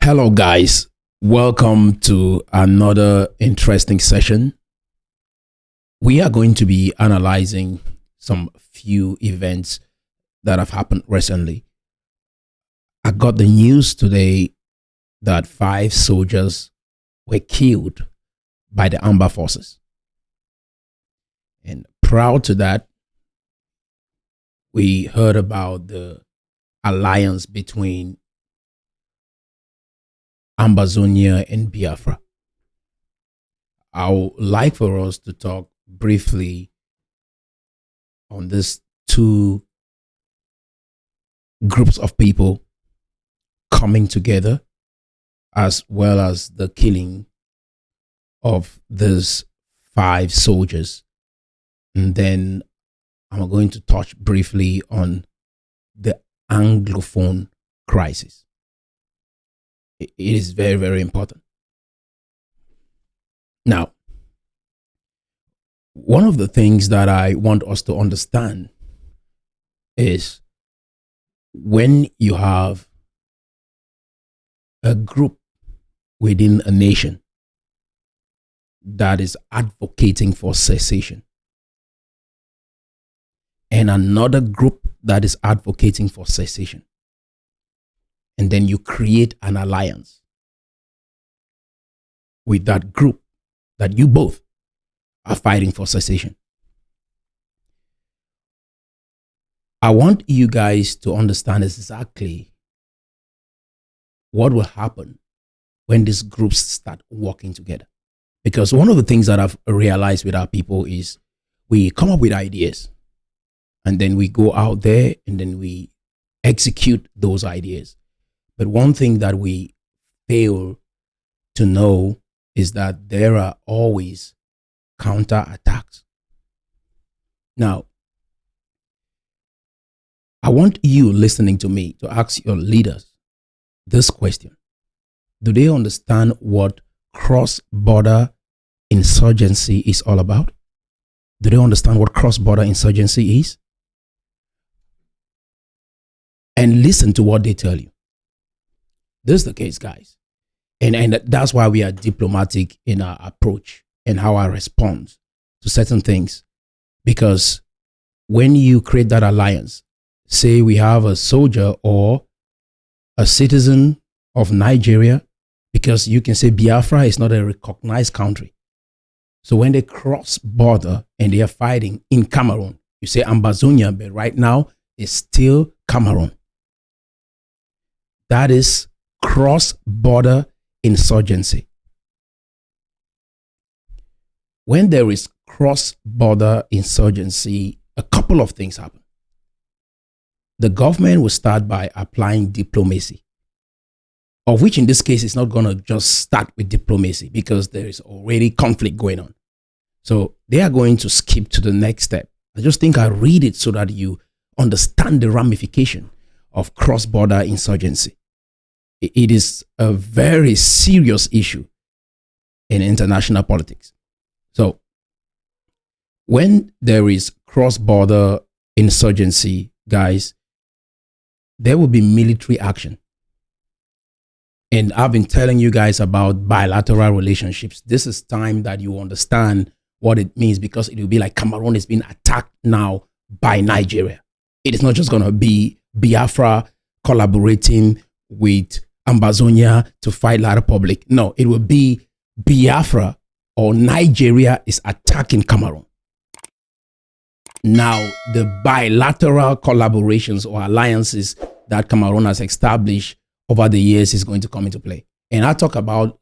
Hello, guys. Welcome to another interesting session. We are going to be analyzing some few events that have happened recently. I got the news today that 5 soldiers were killed by the Amber forces. And prior to that, we heard about the alliance between Ambazonia and Biafra. I would like for us to talk briefly on these two groups of people coming together, as well as the killing of these 5 soldiers. And then I'm going to touch briefly on the Anglophone crisis. It is very, very important. Now, one of the things that I want us to understand is when you have a group within a nation that is advocating for cessation and another group that is advocating for cessation, and then you create an alliance with that group that you both are fighting for cessation. I want you guys to understand exactly what will happen when these groups start working together. Because one of the things that I've realized with our people is we come up with ideas and then we go out there and then we execute those ideas. But one thing that we fail to know is that there are always counterattacks. Now, I want you listening to me to ask your leaders this question. Do they understand what cross-border insurgency is all about? Do they understand what cross-border insurgency is? And listen to what they tell you. This is the case, guys. And that's why we are diplomatic in our approach and how I respond to certain things. Because when you create that alliance, say we have a soldier or a citizen of Nigeria, because you can say Biafra is not a recognized country. So when they cross border and they are fighting in Cameroon, you say Ambazonia, but right now it's still Cameroon. That is cross-border insurgency. When there is cross-border insurgency, a couple of things happen. The government will start by applying diplomacy, of which in this case is not going to just start with diplomacy because there is already conflict going on. So they are going to skip to the next step. I just think I read it so that you understand the ramification of cross-border insurgency. It is a very serious issue in international politics. So when there is cross-border insurgency, guys, there will be military action. And I've been telling you guys about bilateral relationships. This is time that you understand what it means, because it will be like Cameroon is being attacked now by Nigeria. It is not just going to be Biafra collaborating with Ambazonia to fight La Republic. No, it will be Biafra or Nigeria is attacking Cameroon. Now, the bilateral collaborations or alliances that Cameroon has established over the years is going to come into play. And I talk about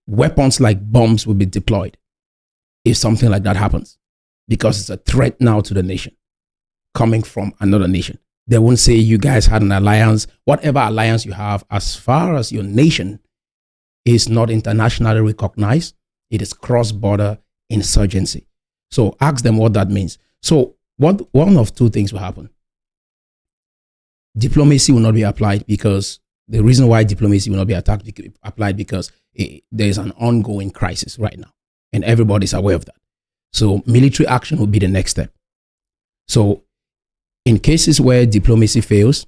weapons like bombs will be deployed if something like that happens, because it's a threat now to the nation coming from another nation. They won't say you guys had an alliance. Whatever alliance you have, as far as your nation is not internationally recognized, it is cross-border insurgency. So ask them what that means. So one of two things will happen. Diplomacy will not be applied, because the reason why diplomacy will not be applied because there is an ongoing crisis right now, and everybody's aware of that. So military action will be the next step. So in cases where diplomacy fails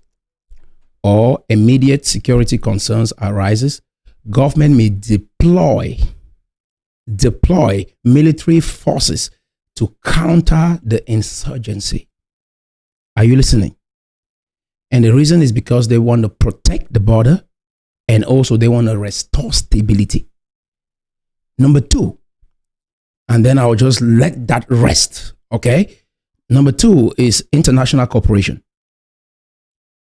or immediate security concerns arises, government may deploy military forces to counter the insurgency. Are you listening? And the reason is because they want to protect the border, and also they want to restore stability. Number two, and then I'll just let that rest, okay? Number two is international cooperation.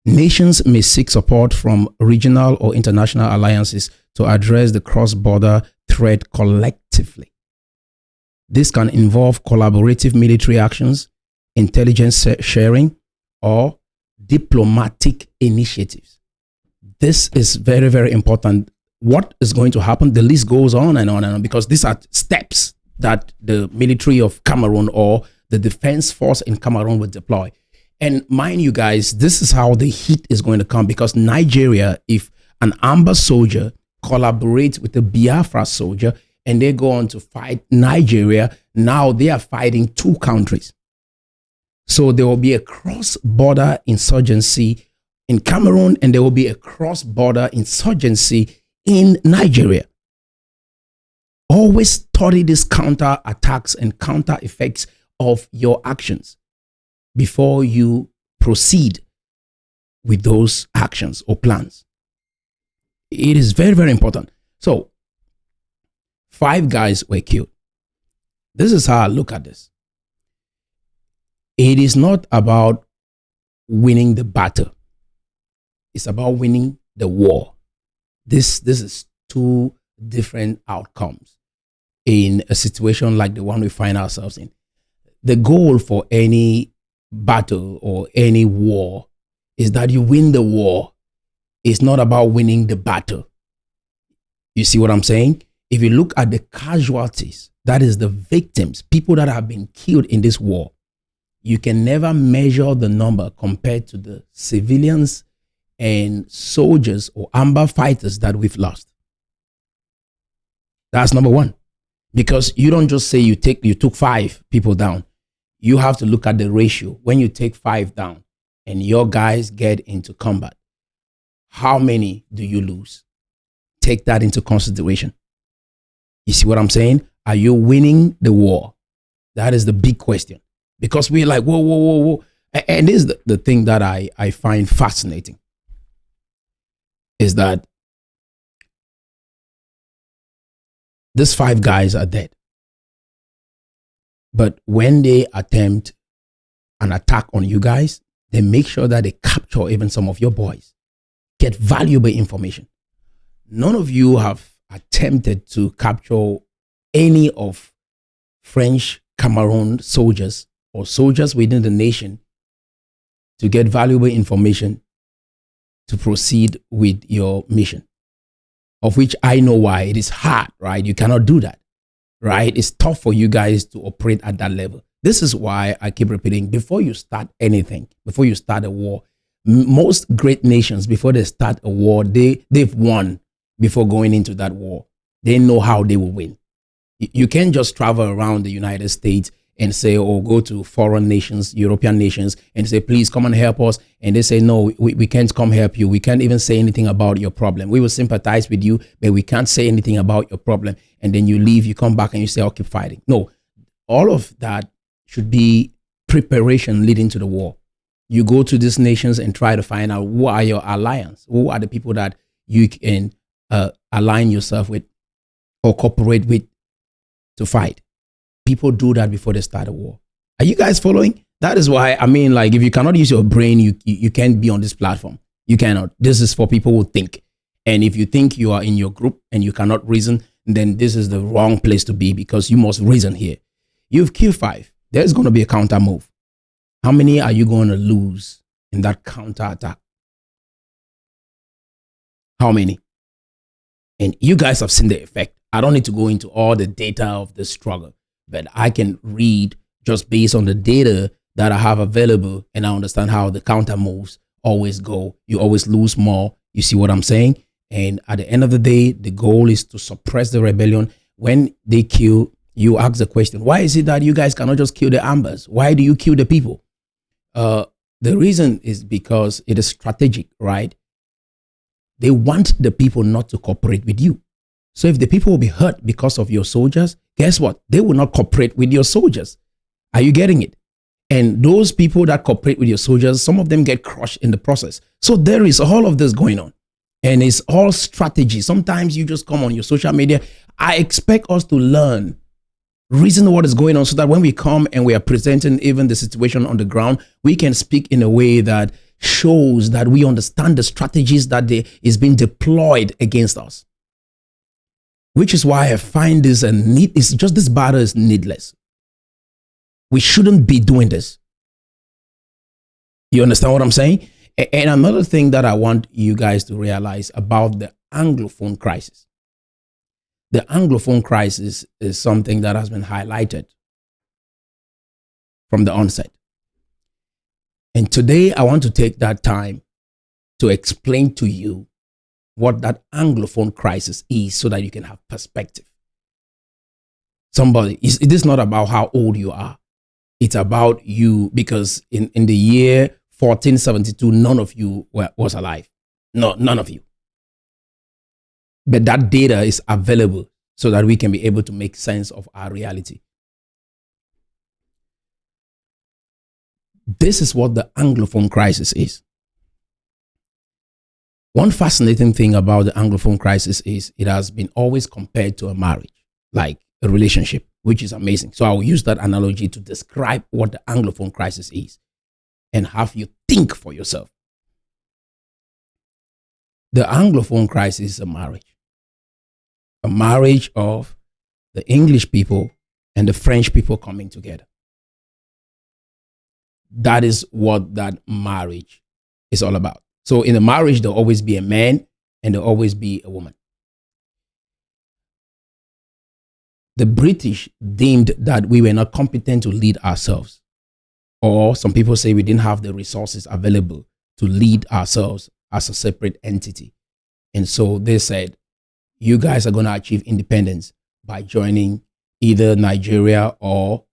Nations may seek support from regional or international alliances to address the cross-border threat collectively. This can involve collaborative military actions, intelligence sharing, or diplomatic initiatives. This is very, very important. What is going to happen? The list goes on and on and on, because these are steps that the military of Cameroon or the defense force in Cameroon will deploy. And mind you guys, this is how the heat is going to come, because Nigeria, if an Amba soldier collaborates with a Biafra soldier and they go on to fight Nigeria, now they are fighting two countries. So there will be a cross-border insurgency in Cameroon, and there will be a cross-border insurgency in Nigeria. Always study these counter attacks and counter effects of your actions before you proceed with those actions or plans. It is very, very important. So 5 guys were killed. This is how I look at this. It is not about winning the battle. It's about winning the war. This is 2 different outcomes in a situation like the one we find ourselves in. The goal for any battle or any war is that you win the war. It's not about winning the battle. You see what I'm saying? If you look at the casualties, that is the victims, people that have been killed in this war, you can never measure the number compared to the civilians and soldiers or Amba fighters that we've lost. That's number one. Because you don't just say you took 5 people down. You have to look at the ratio. When you take 5 down and your guys get into combat, how many do you lose? Take that into consideration. You see what I'm saying? Are you winning the war? That is the big question. Because we're like, whoa. And this is the thing that I find fascinating, is that these 5 guys are dead. But when they attempt an attack on you guys, they make sure that they capture even some of your boys, get valuable information. None of you have attempted to capture any of French Cameroon soldiers or soldiers within the nation to get valuable information to proceed with your mission, of which I know why. It is hard, right? You cannot do that, right? It's tough for you guys to operate at that level. This is why I keep repeating, before you start anything, before you start a war, most great nations, before they start a war, they've won before going into that war. They know how they will win. You can't just travel around the United States and say, or go to foreign nations, European nations, and say, please come and help us. And they say, no, we can't come help you. We can't even say anything about your problem. We will sympathize with you, but we can't say anything about your problem. And then you leave, you come back and you say, I'll keep fighting. No, all of that should be preparation leading to the war. You go to these nations and try to find out who are your alliance, who are the people that you can align yourself with or cooperate with to fight. People do that before they start a war. Are you guys following? That is why, I mean, like, if you cannot use your brain, you can't be on this platform. You cannot. This is for people who think. And if you think you are in your group and you cannot reason, then this is the wrong place to be, because you must reason here. You've killed 5. There's going to be a counter move. How many are you going to lose in that counter attack? How many? And you guys have seen the effect. I don't need to go into all the data of the struggle, but I can read just based on the data that I have available, and I understand how the counter moves always go. You always lose more. You see what I'm saying? And at the end of the day, the goal is to suppress the rebellion. When they kill, you ask the question, why is it that you guys cannot just kill the Ambas? Why do you kill the people? The reason is because it is strategic, right? They want the people not to cooperate with you. So if the people will be hurt because of your soldiers, guess what? They will not cooperate with your soldiers. Are you getting it? And those people that cooperate with your soldiers, some of them get crushed in the process. So there is all of this going on. And it's all strategy. Sometimes you just come on your social media. I expect us to learn, reason what is going on, so that when we come and we are presenting even the situation on the ground, we can speak in a way that shows that we understand the strategies that is being deployed against us. Which is why I find this it's just this battle is needless. We shouldn't be doing this. You understand what I'm saying? And another thing that I want you guys to realize about the Anglophone crisis. The Anglophone crisis is something that has been highlighted from the onset. And today I want to take that time to explain to you what that Anglophone crisis is so that you can have perspective. It is not about how old you are. It's about you, because in the year 1472, none of you was alive. No, none of you. But that data is available so that we can be able to make sense of our reality. This is what the Anglophone crisis is. One fascinating thing about the Anglophone crisis is it has been always compared to a marriage, like a relationship, which is amazing. So I will use that analogy to describe what the Anglophone crisis is and have you think for yourself. The Anglophone crisis is a marriage of the English people and the French people coming together. That is what that marriage is all about. So in a marriage, there'll always be a man and there'll always be a woman. The British deemed that we were not competent to lead ourselves. Or some people say we didn't have the resources available to lead ourselves as a separate entity. And so they said, you guys are going to achieve independence by joining either Nigeria or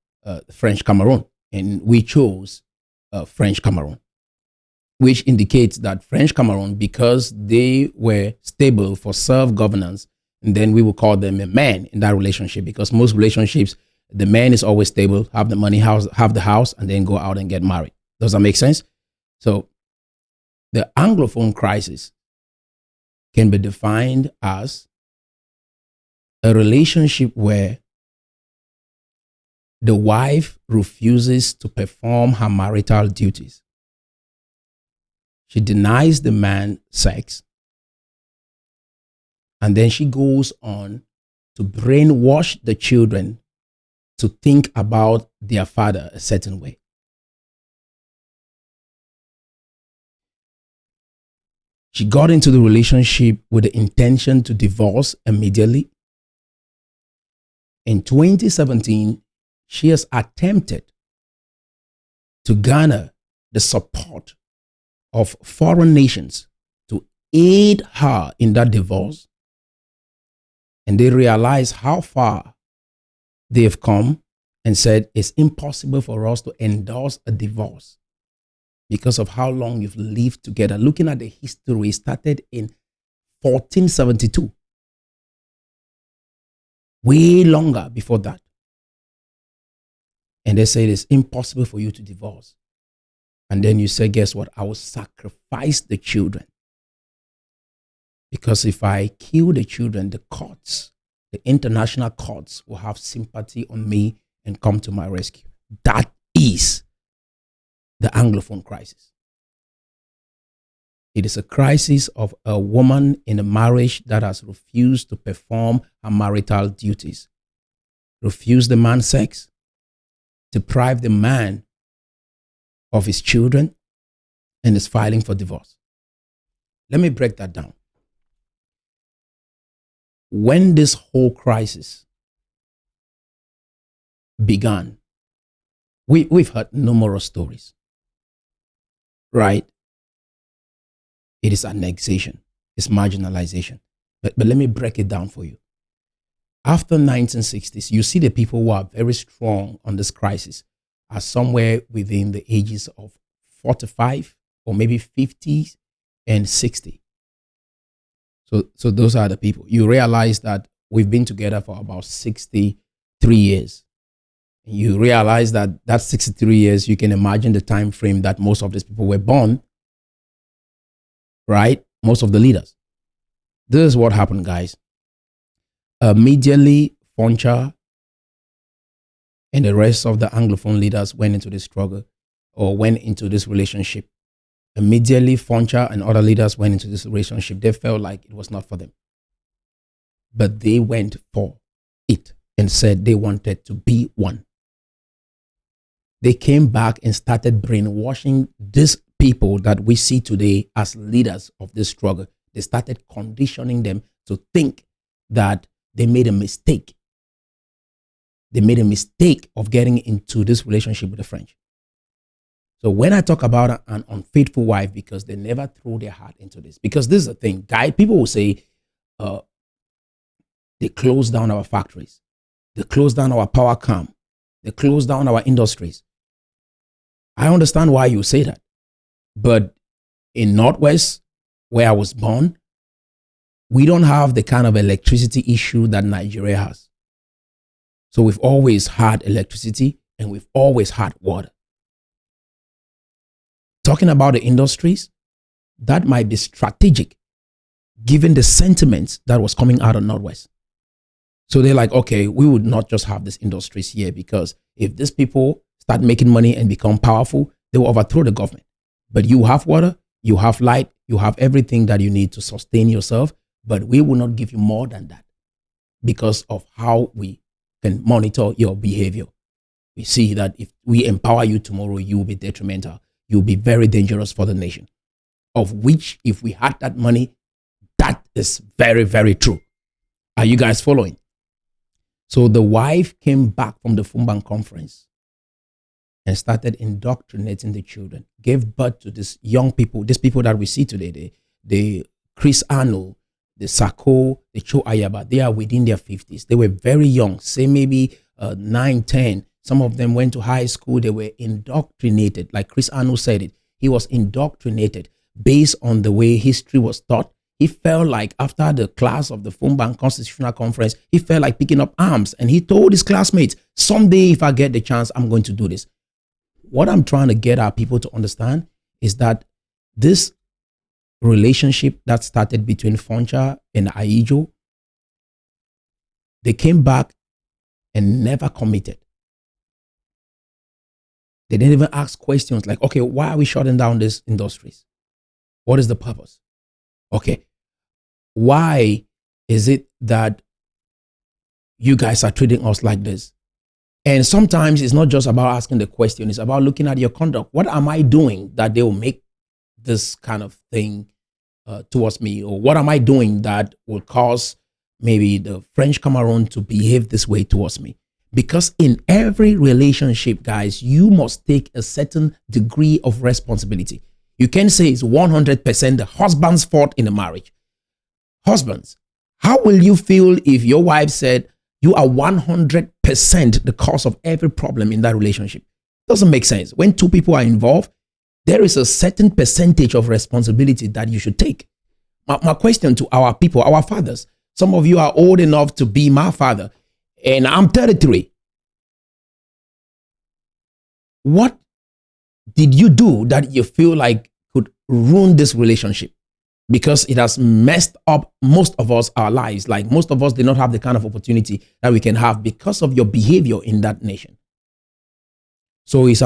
French Cameroon. And we chose French Cameroon, which indicates that French Cameroon, because they were stable for self-governance, and then we will call them a man in that relationship, because most relationships, the man is always stable, have the money, have the house, and then go out and get married. Does that make sense? So the Anglophone crisis can be defined as a relationship where the wife refuses to perform her marital duties. She denies the man sex, and then she goes on to brainwash the children to think about their father a certain way. She got into the relationship with the intention to divorce immediately. In 2017, she has attempted to garner the support of foreign nations to aid her in that divorce. And they realize how far they have come and said it's impossible for us to endorse a divorce because of how long you've lived together. Looking at the history, it started in 1472. Way longer before that. And they say it's impossible for you to divorce. And then you say, guess what? I will sacrifice the children. Because if I kill the children, the courts, the international courts will have sympathy on me and come to my rescue. That is the Anglophone crisis. It is a crisis of a woman in a marriage that has refused to perform her marital duties, refused the man sex, deprived the man of his children, and is filing for divorce. Let me break that down. When this whole crisis began, we've heard numerous stories, right? It is annexation, it's marginalization. But let me break it down for you. After 1960s, you see the people who are very strong on this crisis are somewhere within the ages of 45 or maybe 50 and 60. So those are the people. You realize that we've been together for about 63 years. You realize that 63 years, you can imagine the time frame that most of these people were born, right? Most of the leaders. This is what happened, guys. Immediately, Foncha and the rest of the Anglophone leaders went into this struggle or went into this relationship. Immediately, Foncha and other leaders went into this relationship. They felt like it was not for them. But they went for it and said they wanted to be one. They came back and started brainwashing these people that we see today as leaders of this struggle. They started conditioning them to think that they made a mistake. They made a mistake of getting into this relationship with the French. So when I talk about an unfaithful wife, because they never threw their heart into this, because this is the thing, guys, people will say they closed down our factories. They closed down our power camp. They closed down our industries. I understand why you say that. But in Northwest, where I was born, we don't have the kind of electricity issue that Nigeria has. So we've always had electricity and we've always had water. Talking about the industries, that might be strategic given the sentiments that was coming out of Northwest. So they're like, okay, we would not just have these industries here, because if these people start making money and become powerful, they will overthrow the government. But you have water, you have light, you have everything that you need to sustain yourself, but we will not give you more than that because of how we can monitor your behavior. We see that if we empower you tomorrow, you will be detrimental. You'll be very dangerous for the nation. Of which, if we had that money, that is very, very true. Are you guys following? So the wife came back from the Fumban conference and started indoctrinating the children, gave birth to these young people, these people that we see today, the Chris Arnold, the Sako, the Cho Ayaba. They are within their 50s. They were very young, say maybe 9, 10. Some of them went to high school. They were indoctrinated. Like Chris Arnold said it, he was indoctrinated based on the way history was taught. He felt like after the class of the Fumban Constitutional Conference, he felt like picking up arms. And he told his classmates, someday if I get the chance, I'm going to do this. What I'm trying to get our people to understand is that this relationship that started between Foncha and Aijo, they came back and never committed. They didn't even ask questions like, okay, why are we shutting down these industries? What is the purpose? Okay, why is it that you guys are treating us like this? And sometimes it's not just about asking the question, it's about looking at your conduct. What am I doing that they will make this kind of thing towards me? Or what am I doing that will cause maybe the French Cameroon to behave this way towards me? Because in every relationship, guys, you must take a certain degree of responsibility. You can say it's 100% the husband's fault in the marriage. Husbands, how will you feel if your wife said you are 100% the cause of every problem in that relationship? Doesn't make sense. When two people are involved, there is a certain percentage of responsibility that you should take. My question to our people, our fathers, some of you are old enough to be my father, and I'm 33. What did you do that you feel like could ruin this relationship? Because it has messed up most of us, our lives. Like most of us did not have the kind of opportunity that we can have because of your behavior in that nation. So it's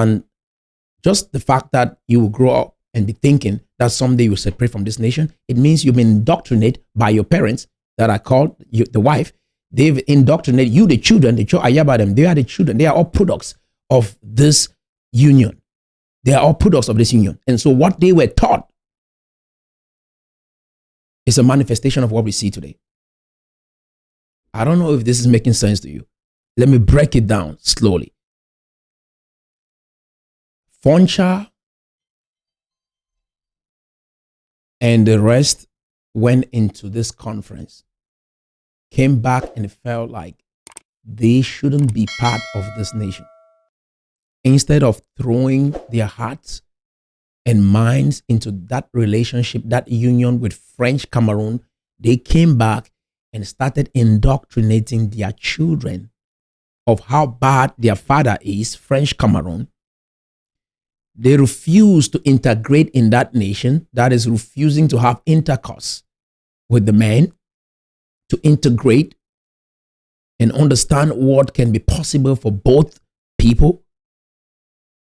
just the fact that you will grow up and be thinking that someday you will separate from this nation. It means you've been indoctrinated by your parents that are called you, the wife. They've indoctrinated you, the children, the Cho Ayaba them. They are the children. They are all products of this union. They are all products of this union. And so what they were taught is a manifestation of what we see today. I don't know if this is making sense to you. Let me break it down slowly. Foncha and the rest went into this conference, came back and felt like they shouldn't be part of this nation. Instead of throwing their hearts and minds into that relationship, that union with French Cameroon, They came back and started indoctrinating their children of how bad their father is, French Cameroon. They refused to integrate in that nation, that is, refusing to have intercourse with the men, to integrate and understand what can be possible for both people.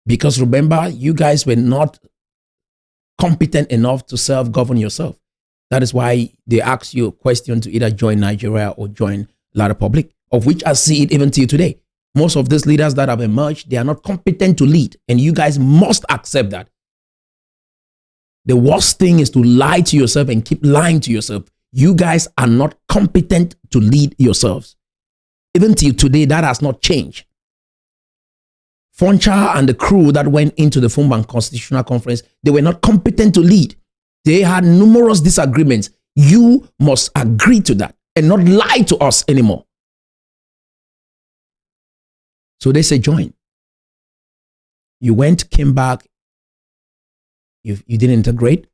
Because remember, you guys were not competent enough to self-govern yourself. That is why they ask you a question to either join Nigeria or join La Republic, of which I see it even till today. Most of these leaders that have emerged, they are not competent to lead. And you guys must accept that. The worst thing is to lie to yourself and keep lying to yourself. You guys are not competent to lead yourselves. Even till today, that has not changed. Foncha and the crew that went into the Fumban Constitutional Conference, they were not competent to lead. They had numerous disagreements. You must agree to that and not lie to us anymore. So they say join. You went, came back. You didn't integrate.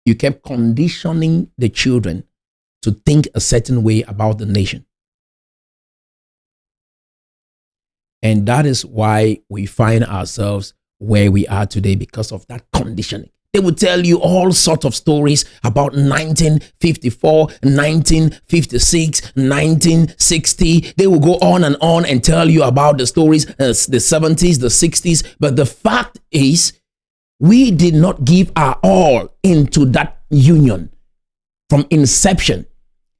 You kept conditioning the children to think a certain way about the nation. And that is why we find ourselves where we are today, because of that conditioning. They will tell you all sorts of stories about 1954, 1956, 1960. They will go on and tell you about the stories, the 70s, the 60s. But the fact is, we did not give our all into that union from inception.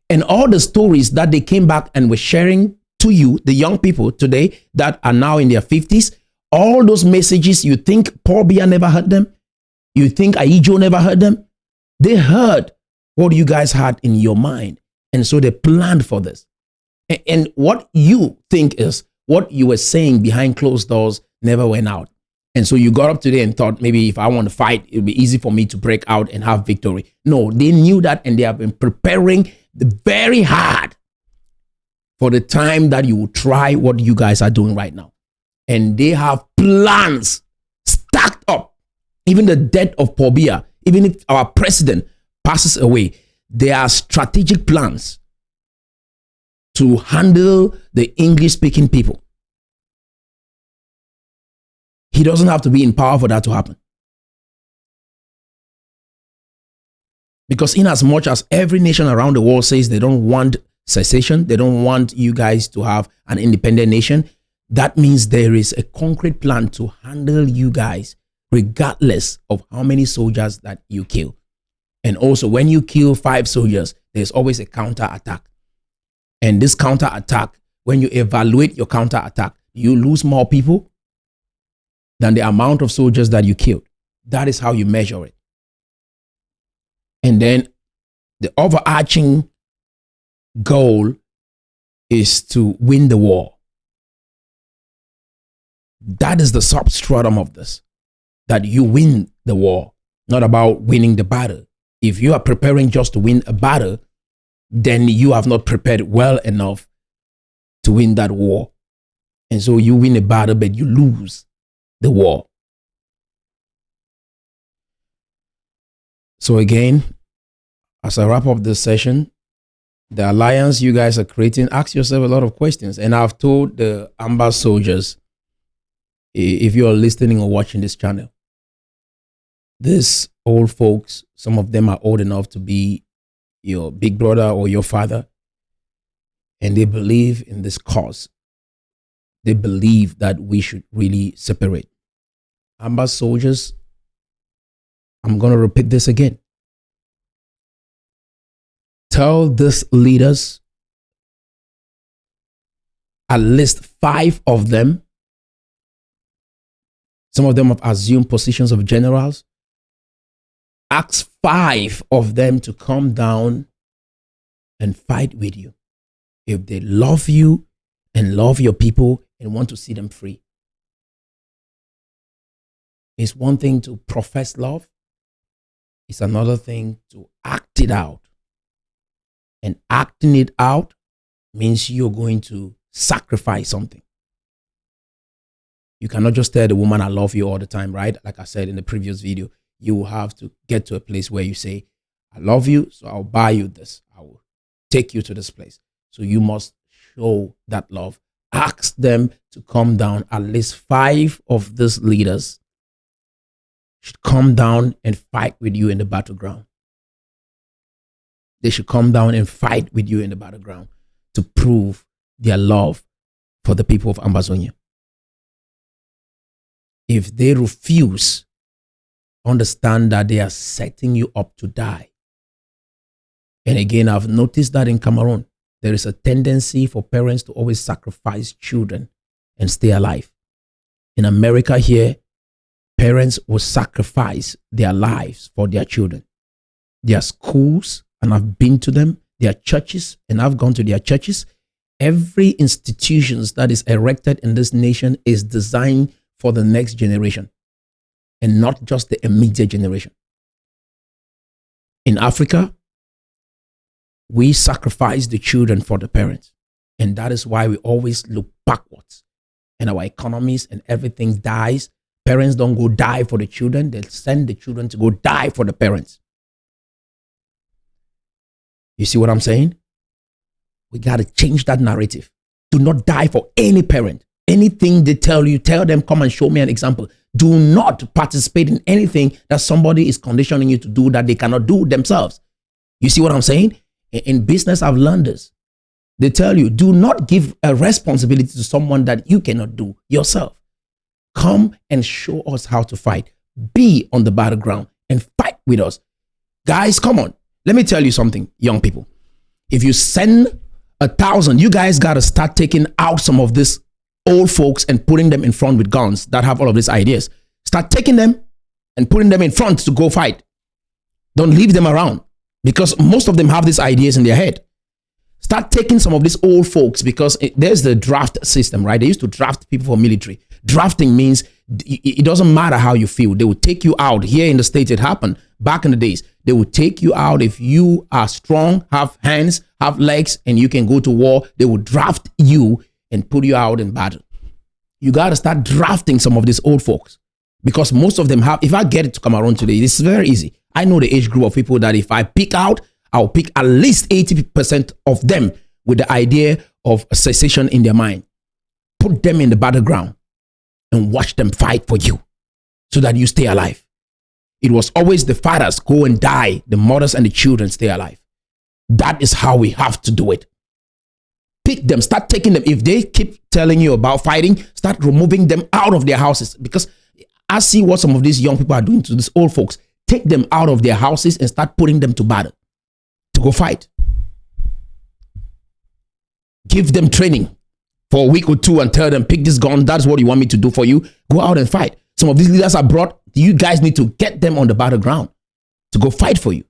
And all the stories that they came back and were sharing to you, the young people today that are now in their 50s, all those messages, you think Paul Biya never heard them? You think Aijo never heard them? They heard what you guys had in your mind. And so they planned for this. And what you think is what you were saying behind closed doors never went out. And so you got up today and thought, maybe if I want to fight, it'll be easy for me to break out and have victory. No, they knew that, and they have been preparing very hard for the time that you will try what you guys are doing right now. And they have plans stacked up. Even the death of Paul Biya, even if our president passes away, there are strategic plans to handle the English-speaking people. He doesn't have to be in power for that to happen. Because in as much as every nation around the world says they don't want secession, they don't want you guys to have an independent nation, that means there is a concrete plan to handle you guys regardless of how many soldiers that you kill. And also, when you kill 5 soldiers, there's always a counter-attack. And this counter-attack, when you evaluate your counter-attack, you lose more people than the amount of soldiers that you killed. That is how you measure it. And then the overarching goal is to win the war. That is the substratum of this, that you win the war, not about winning the battle. If you are preparing just to win a battle, then you have not prepared well enough to win that war. And so you win a battle, but you lose the war. So again, as I wrap up this session, the alliance you guys are creating, ask yourself a lot of questions. And I've told the Amba soldiers, if you are listening or watching this channel, these old folks, some of them are old enough to be your big brother or your father, and they believe in this cause. They believe that we should really separate. Amba soldiers, I'm going to repeat this again. Tell these leaders, at least 5 of them, some of them have assumed positions of generals. Ask 5 of them to come down and fight with you. If they love you and love your people and want to see them free. It's one thing to profess love. It's another thing to act it out. And acting it out means you're going to sacrifice something. You cannot just tell the woman, I love you all the time, right? Like I said in the previous video, you will have to get to a place where you say, I love you, so I'll buy you this. I will take you to this place. So you must show that love. Ask them to come down. At least 5 of these leaders should come down and fight with you in the battleground. They should come down and fight with you in the battleground to prove their love for the people of Ambazonia. If they refuse, understand that they are setting you up to die. And again, I've noticed that in Cameroon, there is a tendency for parents to always sacrifice children and stay alive. In America here, parents will sacrifice their lives for their children. Their schools, and I've been to them, their churches, and I've gone to their churches. Every institution that is erected in this nation is designed for the next generation and not just the immediate generation. In Africa, we sacrifice the children for the parents. And that is why we always look backwards. And our economies and everything dies. Parents don't go die for the children. They send the children to go die for the parents. You see what I'm saying? We got to change that narrative. Do not die for any parent. Anything they tell you, tell them, come and show me an example. Do not participate in anything that somebody is conditioning you to do that they cannot do themselves. You see what I'm saying? In business, I've learned this. They tell you, do not give a responsibility to someone that you cannot do yourself. Come and show us how to fight. Be on the battleground and fight with us. Guys, come on. Let me tell you something, young people. If you send 1,000, you guys got to start taking out some of these old folks and putting them in front with guns that have all of these ideas. Start taking them and putting them in front to go fight. Don't leave them around, because most of them have these ideas in their head. Start taking some of these old folks, because there's the draft system, right? They used to draft people for military. Drafting means it doesn't matter how you feel. They will take you out. Here in the States, it happened back in the days. They will take you out if you are strong, have hands, have legs, and you can go to war. They will draft you and put you out in battle. You got to start drafting some of these old folks, because most of them have. If I get it to Cameroon today, it's very easy. I know the age group of people that if I pick out, I'll pick at least 80% of them with the idea of a secession in their mind. Put them in the battleground and watch them fight for you so that you stay alive. It was always the fathers go and die, the mothers and the children stay alive. That is how we have to do it. Pick them, start taking them. If they keep telling you about fighting, start removing them out of their houses, because I see what some of these young people are doing to these old folks. Take them out of their houses and start putting them to battle, to go fight. Give them training for a week or two and tell them, pick this gun. That's what you want me to do for you. Go out and fight. Some of these leaders are brought. You guys need to get them on the battleground to go fight for you.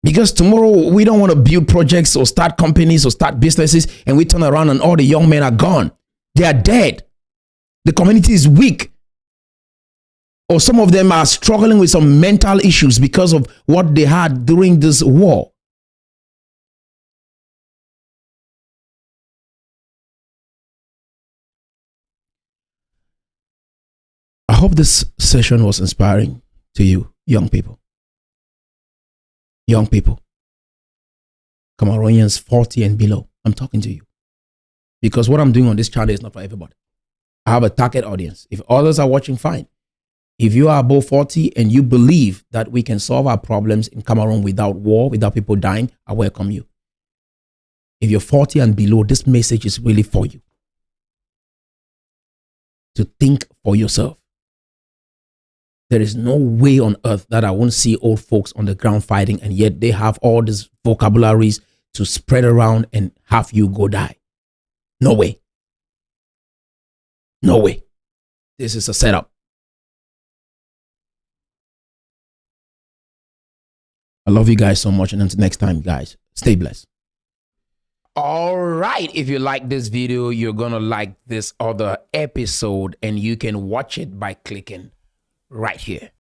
Because tomorrow we don't want to build projects or start companies or start businesses and we turn around and all the young men are gone. They are dead. The community is weak. Or some of them are struggling with some mental issues because of what they had during this war. I hope this session was inspiring to you, young people. Young people, Cameroonians 40 and below, I'm talking to you. Because what I'm doing on this channel is not for everybody. I have a target audience. If others are watching, fine. If you are above 40 and you believe that we can solve our problems in Cameroon without war, without people dying, I welcome you. If you're 40 and below, this message is really for you. To think for yourself. There is no way on earth that I won't see old folks on the ground fighting, and yet they have all these vocabularies to spread around and have you go die. No way. No way. This is a setup. I love you guys so much, and until next time, guys, stay blessed. All right, if you like this video, you're gonna like this other episode, and you can watch it by clicking right here.